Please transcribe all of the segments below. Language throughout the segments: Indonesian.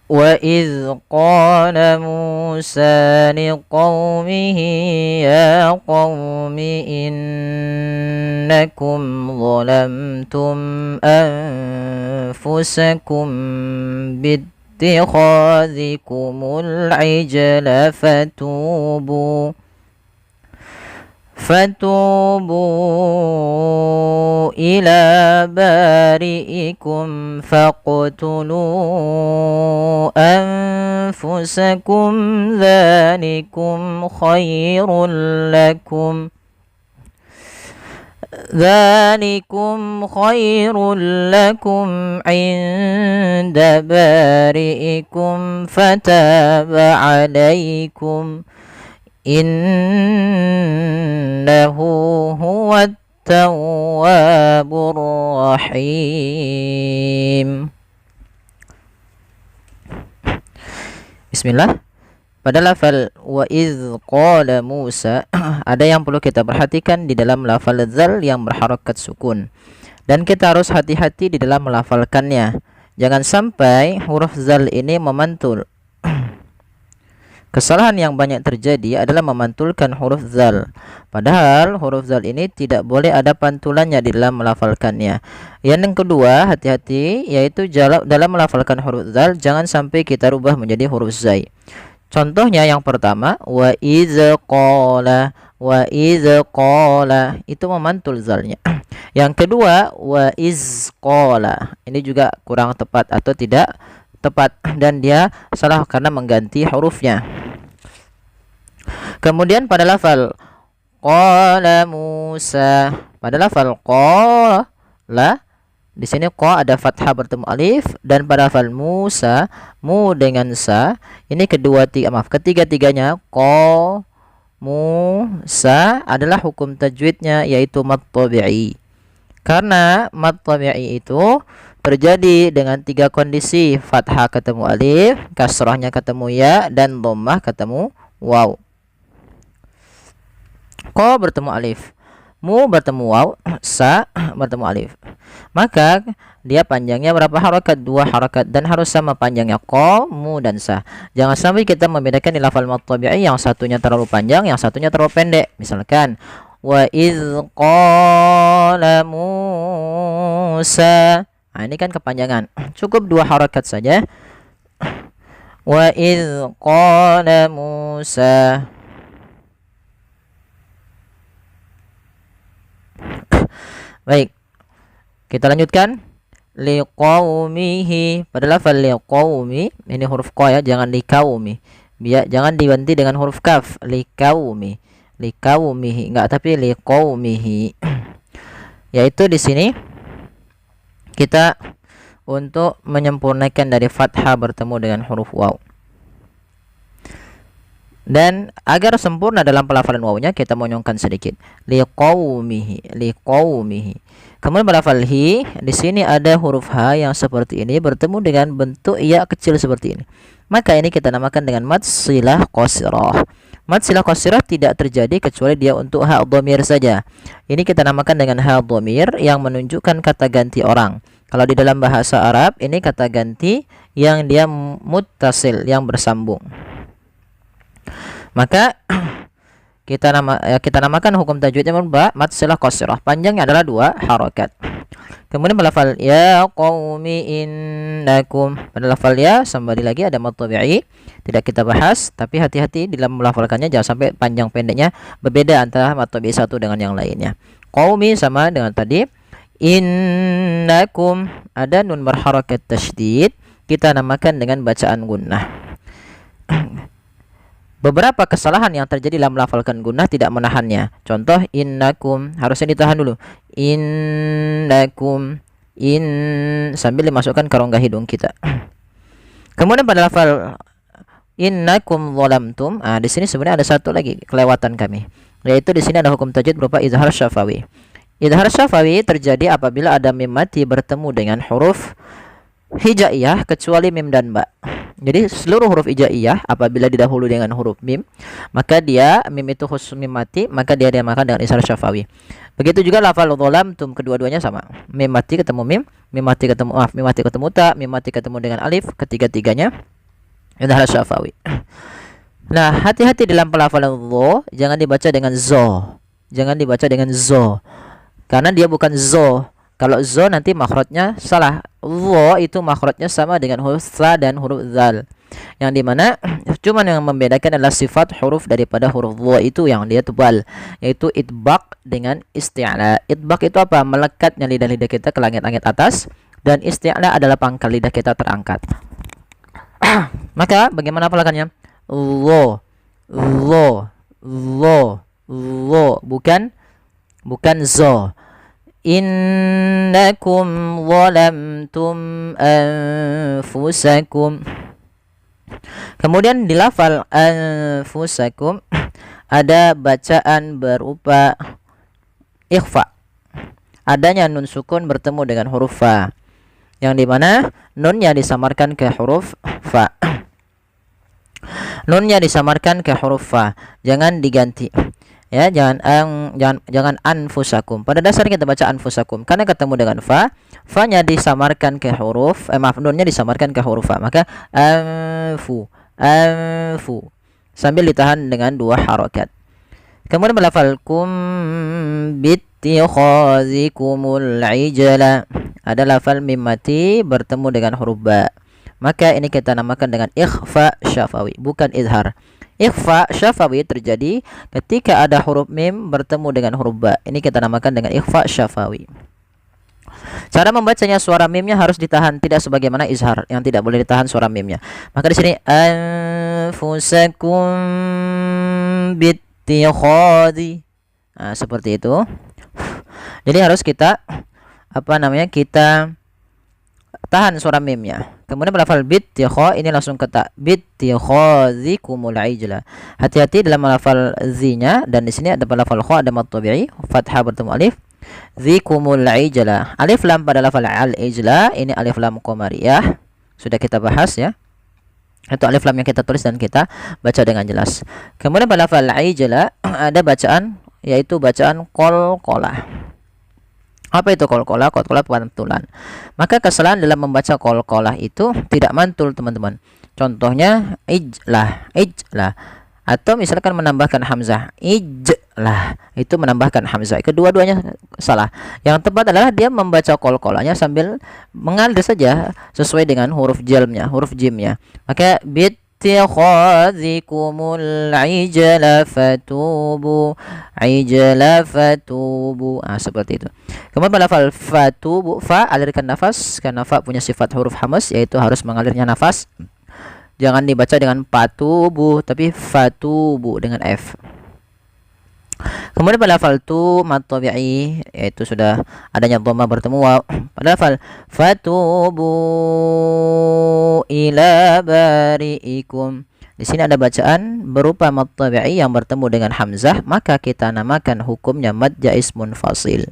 وإذ قال موسى لقومه يا قوم إنكم ظلمتم أنفسكم باتخاذكم العجل فتوبوا إلى بارئكم فاقتلوا أنفسكم ذلكم خير لكم عند بارئكم فتاب عليكم إنه هو التواب الرحيم. Bismillah. Pada lafal wa idz qala Musa ada yang perlu kita perhatikan di dalam lafal dzal yang berharakat sukun, dan kita harus hati-hati di dalam melafalkannya. Jangan sampai huruf dzal ini memantul. Kesalahan yang banyak terjadi adalah memantulkan huruf dzal. Padahal huruf dzal ini tidak boleh ada pantulannya di dalam melafalkannya. Yang kedua, hati-hati yaitu dalam melafalkan huruf dzal jangan sampai kita rubah menjadi huruf zai. Contohnya yang pertama, wa iz qala itu memantul zalnya. Yang kedua, wa iz qala ini juga kurang tepat atau tidak tepat, dan dia salah karena mengganti hurufnya. Kemudian pada lafal qala Musa, pada lafal qala di sini qa ada fathah bertemu alif, dan pada lafal Musa mu dengan sa ini ketiga-tiganya qa Musa adalah hukum tajwidnya yaitu mad tabi'i. Karena mad tabi'i itu terjadi dengan tiga kondisi: fathah ketemu alif, kasrahnya ketemu ya, dan dhammah ketemu waw. Qa bertemu alif, mu bertemu waw, sa bertemu alif. Maka dia panjangnya berapa harakat? 2 harakat, dan harus sama panjangnya qa, mu, dan sa. Jangan sampai kita membedakan di lafal mad tabi'i yang satunya terlalu panjang, yang satunya terlalu pendek. Misalkan wa iz qala Musa, nah, ini kan kepanjangan, cukup 2 harakat saja. Wa iz qala Musa. Baik, kita lanjutkan. Liqaumihi, pada lafal liqaumi ini huruf qa ya, jangan liqaumi. Jangan diganti dengan huruf kaf. Liqaumihi enggak, tapi liqaumihi. Yaitu di sini kita untuk menyempurnakan dari fathah bertemu dengan huruf waw. Dan agar sempurna dalam pelafalan wawnya kita monyongkan sedikit. Liqaumihi. Kemudian pelafal hi, di sini ada huruf ha yang seperti ini bertemu dengan bentuk ya kecil seperti ini. Maka ini kita namakan dengan mad silah qasirah. Mad silah qasirah tidak terjadi kecuali dia untuk ha dhamir saja. Ini kita namakan dengan ha dhamir yang menunjukkan kata ganti orang. Kalau di dalam bahasa Arab ini kata ganti yang dia muttasil, yang bersambung. Maka kita namakan hukum tajwidnya berubah mad silah qasirah. Panjangnya adalah 2 harakat. Kemudian melafal ya qaumi innakum. Pada lafal ya kembali lagi ada mad tabi'i, tidak kita bahas, tapi hati-hati dalam melafalkannya jangan sampai panjang pendeknya berbeda antara mad tabi'i satu dengan yang lainnya. Qaumi sama dengan tadi. Innakum ada nun berharakat tasydid, kita namakan dengan bacaan gunnah. Beberapa kesalahan yang terjadi dalam melafalkan gunnah tidak menahannya. Contoh innakum harusnya ditahan dulu. Innakum sambil dimasukkan ke rongga hidung kita. Kemudian pada lafal innakum zalamtum, di sini sebenarnya ada satu lagi kelewatan kami, yaitu di sini ada hukum tajwid berupa izhar syafawi. Izhar syafawi terjadi apabila ada mim mati bertemu dengan huruf hijaiyah kecuali mim dan ba. Jadi seluruh huruf hijaiyah apabila didahului dengan huruf mim, maka dia mim itu khusus mim mati, maka dia dinamakan dengan izhar syafawi. Begitu juga lafal zalamtum, kedua-duanya sama. Mim mati ketemu mim, mim mati ketemu ta, mim mati ketemu dengan alif, ketiga-tiganya Idhar syafawi. Nah, hati-hati dalam pelafalan dho, jangan dibaca dengan zo. Jangan dibaca dengan zo. Karena dia bukan zo. Kalau zo nanti makhrajnya salah. Dho itu makhrajnya sama dengan huruf tha dan huruf zal. Yang dimana cuman yang membedakan adalah sifat huruf daripada huruf dho itu yang dia tebal, yaitu itbaq dengan isti'la. Itbaq itu apa? Melekatnya lidah-lidah kita ke langit-langit atas, dan isti'la adalah pangkal lidah kita terangkat. Maka bagaimana pelakannya? Lo, lo, lo, bukan zo. Innakum zalamtum anfusakum. Kemudian di lafal anfusakum ada bacaan berupa ikhfa. Adanya nun sukun bertemu dengan huruf fa, yang dimana nunnya disamarkan ke huruf fa. Nunnya disamarkan ke huruf fa, jangan diganti. Ya, jangan anfusakum. Pada dasarnya kita baca anfusakum karena ketemu dengan fa, fa-nya disamarkan ke huruf nunnya disamarkan ke huruf fa. Maka anfu sambil ditahan dengan 2 harakat. Kemudian melafal kum bittikhazikumul ijla. Ada lafal mim mati bertemu dengan huruf ba. Maka ini kita namakan dengan ikhfa syafawi, bukan izhar. Ikhfa syafawi terjadi ketika ada huruf mim bertemu dengan huruf ba. Ini kita namakan dengan ikhfa syafawi. Cara membacanya, suara mimnya harus ditahan, tidak sebagaimana izhar yang tidak boleh ditahan suara mimnya. Maka di sini anfusakum bittikhadhi. Nah, seperti itu. Jadi harus kita kita tahan suara mimnya. Kemudian melafal bittikha, ini langsung kata bittikhazikumul ijla. Hati-hati dalam melafal zi-nya, dan di sini ada melafal kha, ada mad tabi'i, fathah bertemu alif. Zikumul ijla. Alif lam pada lafal al ijla, ini alif lam qamariyah. Sudah kita bahas ya. Itu alif lam yang kita tulis dan kita baca dengan jelas. Kemudian pada lafal ijla ada bacaan, yaitu bacaan qalqalah. Apa itu qalqalah? Qalqalah pantulan. Maka kesalahan dalam membaca qalqalah itu tidak mantul, teman-teman. Contohnya ijlah, atau misalkan menambahkan hamzah, ijlah, itu menambahkan hamzah. Kedua-duanya salah. Yang tepat adalah dia membaca qalqalahnya sambil mengalir saja sesuai dengan huruf jalmnya, huruf jimnya. Maka bittikhazikumul ijla fatubu, seperti itu. Kemudian pada lafal fatubu, fa alirkan nafas, karena fa punya sifat huruf hamas, yaitu harus mengalirnya nafas. Jangan dibaca dengan patubu, tapi fatubu dengan f. Kemudian pada lafal tu mad tabi'i, yaitu sudah adanya dhamma bertemu waw. Pada lafal fatubu ila bari'ikum, di sini ada bacaan berupa mad tabi'i yang bertemu dengan hamzah, maka kita namakan hukumnya mad jaiz munfasil.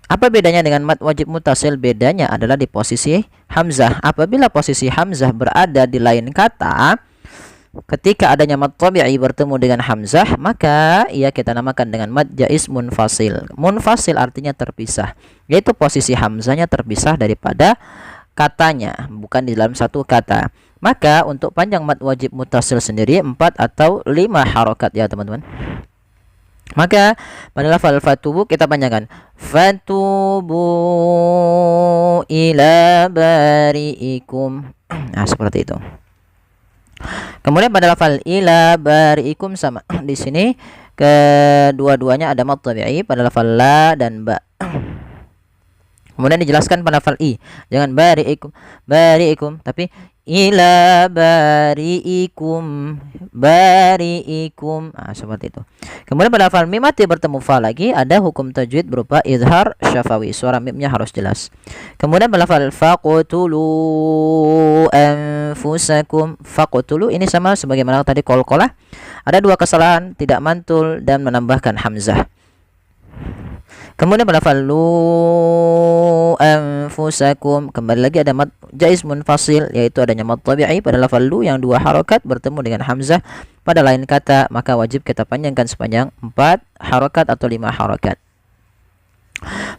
Apa bedanya dengan mad wajib mutasil? Bedanya adalah di posisi hamzah. Apabila posisi hamzah berada di lain kata, ketika adanya mad tabi'i bertemu dengan hamzah, maka ia kita namakan dengan mad jaiz munfasil. Munfasil artinya terpisah, yaitu posisi hamzahnya terpisah daripada katanya, bukan di dalam satu kata. Maka untuk panjang mad wajib mutasil sendiri 4 atau 5 harokat ya teman-teman. Maka pada lafal fatubu kita panjangkan fatubu ila bari'ikum. Nah, seperti itu. Kemudian pada lafal ila bari'ikum sama. Di sini kedua-duanya ada mad tabi'i pada lafal la dan ba. Kemudian dijelaskan pada lafal i. Jangan bari'ikum, tapi ila bari'ikum. Nah, seperti itu. Kemudian pada lafal mim mati bertemu fa lagi, ada hukum tajwid berupa izhar syafawi. Suara mimnya harus jelas. Kemudian pada lafal faqtulu anfusakum. Faqtulu ini sama sebagaimana tadi qalqalah. Ada 2 kesalahan, tidak mantul dan menambahkan hamzah. Kemudian pada lafal lu anfusakum, kembali lagi ada mad jaiz munfasil, yaitu adanya mad tabi'i pada lafal lu yang 2 harokat bertemu dengan hamzah pada lain kata, maka wajib kita panjangkan sepanjang 4 harokat atau 5 harokat.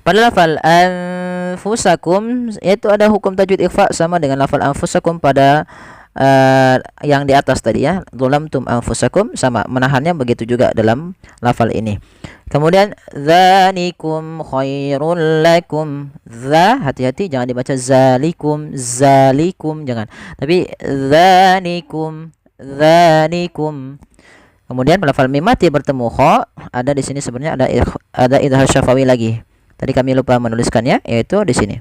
Pada lafal anfusakum, yaitu ada hukum tajwid ikhfa sama dengan lafal anfusakum pada yang di atas tadi ya, zalamtum anfusakum, sama menahannya begitu juga dalam lafal ini. Kemudian dzalikum khairul lakum, hati-hati jangan dibaca zalikum, jangan, tapi dzalikum. Kemudian pada lafal mim mati bertemu kha, ada di sini sebenarnya ada idhar syafawi lagi. Tadi kami lupa menuliskannya, yaitu di sini.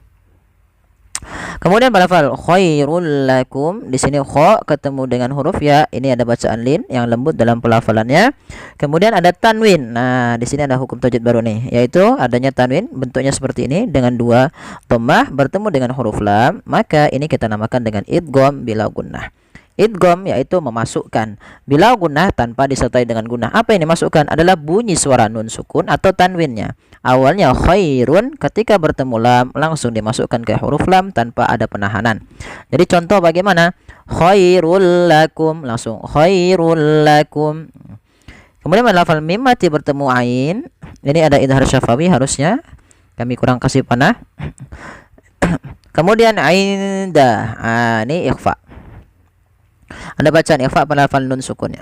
Kemudian pada lafal khairul lakum, di sini kha ketemu dengan huruf ya, ini ada bacaan lin yang lembut dalam pelafalannya. Kemudian ada tanwin. Nah, di sini ada hukum tajwid baru nih, yaitu adanya tanwin bentuknya seperti ini dengan dua dhammah bertemu dengan huruf lam, maka ini kita namakan dengan idgham bila gunnah. Idgham yaitu memasukkan, bila gunnah tanpa disertai dengan gunnah. Apa yang dimasukkan adalah bunyi suara nun sukun atau tanwinnya. Awalnya khairun, ketika bertemu lam langsung dimasukkan ke huruf lam tanpa ada penahanan. Jadi contoh bagaimana? Khairul lakum, langsung khairul lakum. Kemudian pada lafal mim mati bertemu ain, ini ada idhar syafawi harusnya. Kami kurang kasih panah. Kemudian ainda, ini ikhfa. Ada bacaan ikhfa pada lafal nun sukunnya.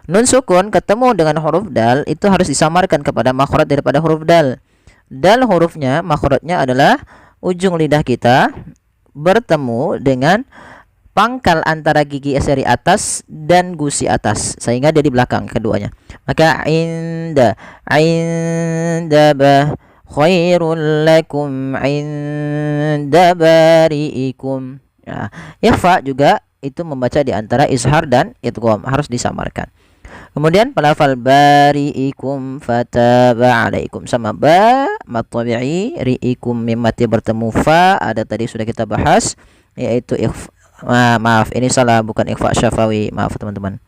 Nun sukun ketemu dengan huruf dal itu harus disamarkan kepada makhraj daripada huruf dal. Dal hurufnya, makhrajnya adalah ujung lidah kita bertemu dengan pangkal antara gigi seri atas dan gusi atas, sehingga dia di belakang keduanya. Maka inda bah khairul lakum inda bari'ikum. Ya, ikhfa juga itu membaca di antara izhar dan idgham, harus disamarkan. Kemudian lafal bari'ikum fataba alaikum, sama ba mat tabi'i, ri'ikum mim mati bertemu fa, ada tadi sudah kita bahas, yaitu maaf ini salah, bukan ikhfa syafawi, maaf teman-teman.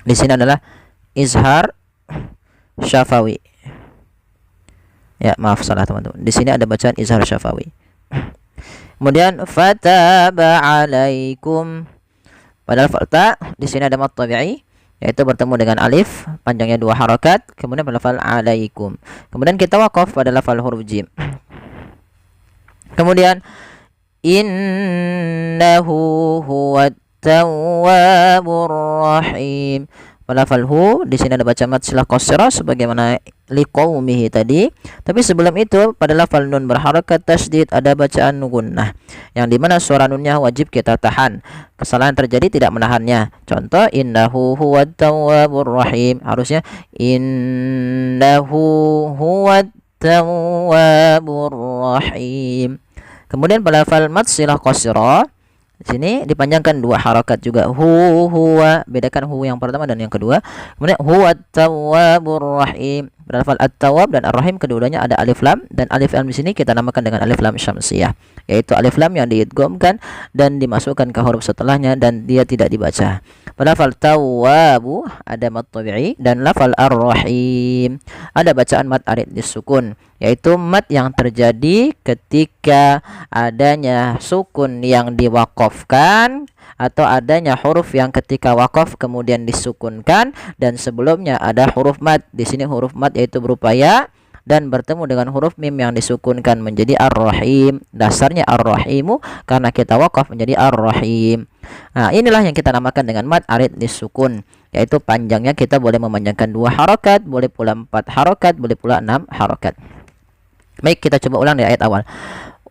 Di sini adalah izhar syafawi. Ya, maaf salah teman-teman. Di sini ada bacaan izhar syafawi. Kemudian fataba alaikum, pada lafal ta di sini ada mat tabi'i yaitu bertemu dengan alif, panjangnya 2 harakat. Kemudian pada lafal alaikum. Kemudian kita waqaf pada lafal huruf jim. Kemudian innahu huwat tawwabur rahim. Pada lafal hu di sini ada baca mat silah qasrah sebagaimana liqaumihi tadi. Tapi sebelum itu pada lafal nun berharakat tasydid ada bacaan gunnah, yang dimana suara nunnya wajib kita tahan. Kesalahan terjadi tidak menahannya. Contoh innahu huwat tawwabur rahim, harusnya innahu huwat tawwabur rahim. Kemudian pada lafal mat silah qasrah di sini dipanjangkan 2 harakat juga. Huwa, bedakan hu yang pertama dan yang kedua. Kemudian huwat tawwabur rahim. Pada lafal at-tawwab dan ar-rahim kedua-duanya ada alif lam, dan alif lam di sini kita namakan dengan alif lam syamsiyah, yaitu alif lam yang diidghamkan dan dimasukkan ke huruf setelahnya dan dia tidak dibaca. Pada lafal tawwabu ada mat tabi'i, dan lafal ar-rahim ada bacaan mat arid disukun, yaitu mat yang terjadi ketika adanya sukun yang diwaqafkan atau adanya huruf yang ketika waqaf kemudian disukunkan dan sebelumnya ada huruf mad. Di sini huruf mad yaitu berupa ya dan bertemu dengan huruf mim yang disukunkan menjadi ar-rahim. Dasarnya ar-rahimu karena kita waqaf menjadi ar-rahim. Nah, inilah yang kita namakan dengan mad arid disukun, yaitu panjangnya kita boleh memanjangkan 2 harakat, boleh pula 4 harakat, boleh pula 6 harakat. Baik, kita coba ulang dari ayat awal.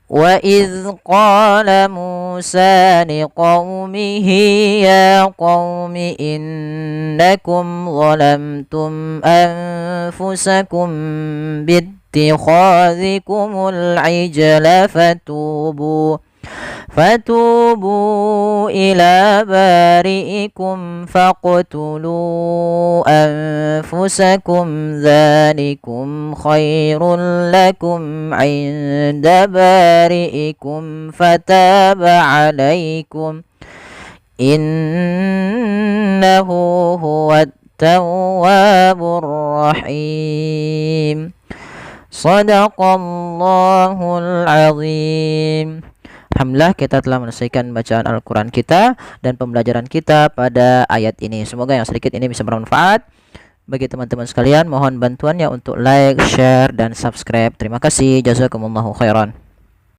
وَإِذْ قَالَ مُوسَى لِقَوْمِهِ يَا قَوْمِ إِنَّكُمْ ظَلَمْتُمْ أَنفُسَكُمْ بِاتِّخَاذِكُمُ الْعِجْلَ فَتُوبُوا إِلَى بَارِئِكُمْ فَاقْتُلُوا أَنفُسَكُمْ ذَلِكُمْ خَيْرٌ لَكُمْ عِندَ بَارِئِكُمْ فَتَابَ عَلَيْكُمْ إِنَّهُ هُوَ التَّوَّابُ الرَّحِيمُ. صدق الله العظيم. Alhamdulillah kita telah menyelesaikan bacaan Al-Quran kita dan pembelajaran kita pada ayat ini. Semoga yang sedikit ini bisa bermanfaat bagi teman-teman sekalian. Mohon bantuannya untuk like, share, dan subscribe. Terima kasih. Jazakumullahu khairan.